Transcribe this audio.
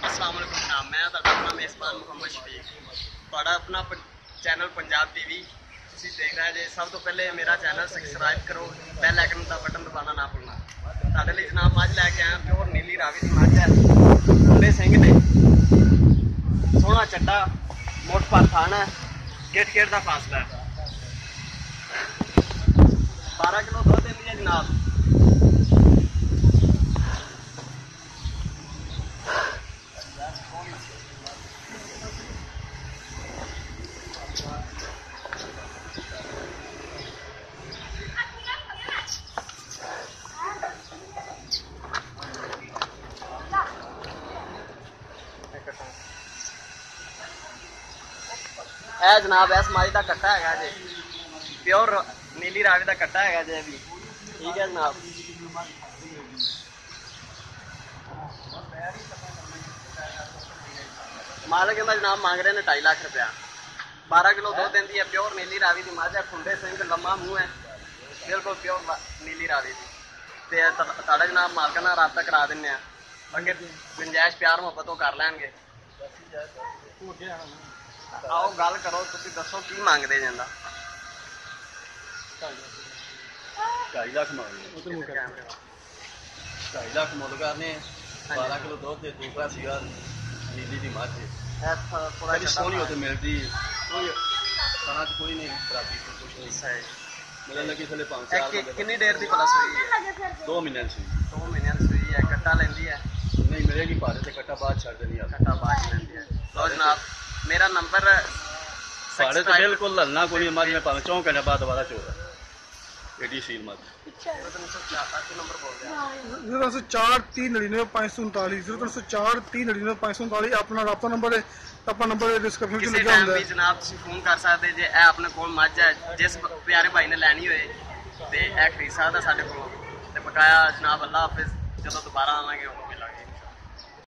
अस्सलाम वालेकुम जनाब, मैं ਤੁਹਾਡਾ ਆਪਣਾ ਮੇਜ਼ਬਾਨ ਮੁਹੰਮਦ ਸ਼ਫੀਕ। ਤੁਹਾਡਾ ਆਪਣਾ ਚੈਨਲ ਪੰਜਾਬ ਟੀਵੀ ਤੁਸੀਂ ਦੇਖ ਰਹੇ ਜੇ। ਸਭ ਤੋਂ ਪਹਿਲੇ ਮੇਰਾ ਚੈਨਲ ਸਬਸਕ੍ਰਾਈਬ ਕਰੋ, ਬੈਲ ਆਈਕਨ ਦਾ ਬਟਨ ਦਬਾਉਣਾ ਨਾ ਭੁੱਲਣਾ। ਤੁਹਾਡੇ ਲਈ ਜਨਾਬ ਮੱਝ ਲੈ ਕੇ ਆਇਆ ਪਿਓਰ ਨੀਲੀ ਰਾਵੀ ਦੀ ਮੱਝ ਹੈ। ਮੁੰਡੇ ਸਿੰਘ ਦੇ ਸੋਹਣਾ ਚੱਡਾ, ਮੋਟ ਪਰ ਥਾਣਾ, ਗੇਟ ਦਾ ਫਾਸਲਾ ਹੈ। 12 ਕਿਲੋ ਦੁੱਧ ਦਿੰਦੀ ਹੈ ਜਨਾਬ। ਇਹ ਜਨਾਬ ਇਸ ਮੱਝ ਦਾ ਕੱਟਾ ਹੈਗਾ ਜੇ, ਪਿਓਰ ਨੀਲੀ ਰਾਵੀ ਦਾ ਕੱਟਾ ਹੈਗਾ ਜੇ ਵੀ। ਠੀਕ ਹੈ ਜਨਾਬ। ਮਾਲਕ ਕਹਿੰਦਾ ਜਨਾਬ ਮੰਗ ਰਹੇ ਨੇ 2.5 ਲੱਖ रुपया। 12 किलो ਦੁੱਧ ਦਿੰਦੀ ਹੈ, ਪਿਓਰ ਨੀਲੀ ਰਾਵੀ ਦੀ ਮੱਝ ਹੈ। ਖੁੰਡੇ ਸਿੰਘ, ਲੰਮਾ ਮੂੰਹ ਹੈ, ਬਿਲਕੁਲ ਪਿਓਰ ਨੀਲੀ ਰਾਵੀ ਦੀ। ਤੇ ਤੁਹਾਡਾ ਜਨਾਬ ਮਾਲਕਾਂ ਨਾਲ ਰਾਬਤਾ ਕਰਾ ਦਿੰਦੇ ਆ। ਅੱਗੇ ਗੁੰਜਾਇਸ਼ ਪਿਆਰ ਮੁਹੱਬਤ ਉਹ ਕਰ ਲੈਣਗੇ। ਆਓ ਗੱਲ ਕਰੋ, ਤੁਸੀਂ ਦੱਸੋ ਕੀ ਮੰਗਦੇ ਜਾਂਦਾ। 2.5 ਲੱਖ ਮੰਗਦੇ 2.5 ਲੱਖ ਮੁੱਲ ਕਰਨੇ। 12 ਕਿਲੋ ਦੁੱਧ ਤੇ ਦੂਸਰਾ ਸੀਗਾ ਨੀਲੀ ਦੀ ਮੱਝ ਥੋੜਾ ਸੋਹਣੀ ਉੱਥੇ ਮਿਲਦੀ ਸਾਰਾ ਚ ਕੋਈ ਨਹੀਂ ਖਰਾਬੀ ਕੁਛ ਨਹੀਂ ਸਹੀ ਮਿਲਣ ਲੱਗੀ ਥੱਲੇ 5 ਸਾਲ ਕਿੰਨੀ ਦੇਰ ਦੀ ਪਲਸ ਹੋਈ ਹੈ? 2 ਮਹੀਨਿਆਂ ਦੀ ਸੀ। 2 ਮਹੀਨਿਆਂ ਦੀ ਸੂਈ ਹੈ। ਕੱਟਾ ਲੈਂਦੀ ਹੈ? ਨਹੀਂ ਮਿਲੇਗੀ ਭਾਰੇ ਤੇ ਕੱਟਾ ਬਾਅਦ ਛੱਡ ਦੇਣੀ ਆ। ਕੱਟਾ ਬਾਅਦ ਲੈਂਦੀ ਹੈ। ਲੋ ਜਨਾਬ ਮੇਰਾ ਨੰਬਰ ਭਾਰੇ ਤੇ ਬਿਲਕੁਲ ਹਲਣਾ ਕੋਈ ਨਹੀਂ। ਮੱਝ ਮੈਂ ਭਾਵੇਂ 4 ਘੰਟੇ ਬਾਅਦ ਦੁਬਾਰਾ ਚੋਦਾ ਏਡੀ ਸੀਲ ਮੱਝ। ਨੰਬਰ ਬੋਲ ਦਿਆ 0304 399 539 0304 399 539 ਆਪਣਾ ਰਾਬਤਾ ਨੰਬਰ ਹੈ। ਆਪਣਾ ਨੰਬਰ ਡਿਸਕ੍ਰਿਪਸ਼ਨ ਵਿੱਚ ਕਿਸੇ ਲਿਖਿਆ ਟਾਈਮ ਹੁੰਦਾ ਵੀ ਹੈ। ਜਨਾਬ ਤੁਸੀਂ ਫੋਨ ਕਰ ਸਕਦੇ ਜੇ। ਇਹ ਆਪਣੇ ਕੋਲ ਮੱਝ ਹੈ, ਜਿਸ ਪਿਆਰੇ ਭਾਈ ਨੇ ਲੈਣੀ ਹੋਏ ਤੇ ਇਹ ਖਰੀਦ ਸਕਦਾ ਸਾਡੇ ਕੋਲ। ਤੇ ਬਕਾਇਆ ਜਨਾਬ ਅੱਲਾ ਹਾਫਿਜ਼, ਜਦੋਂ ਦੁਬਾਰਾ ਆਵਾਂਗੇ ਉਦੋਂ ਮਿਲਾਂਗੇ।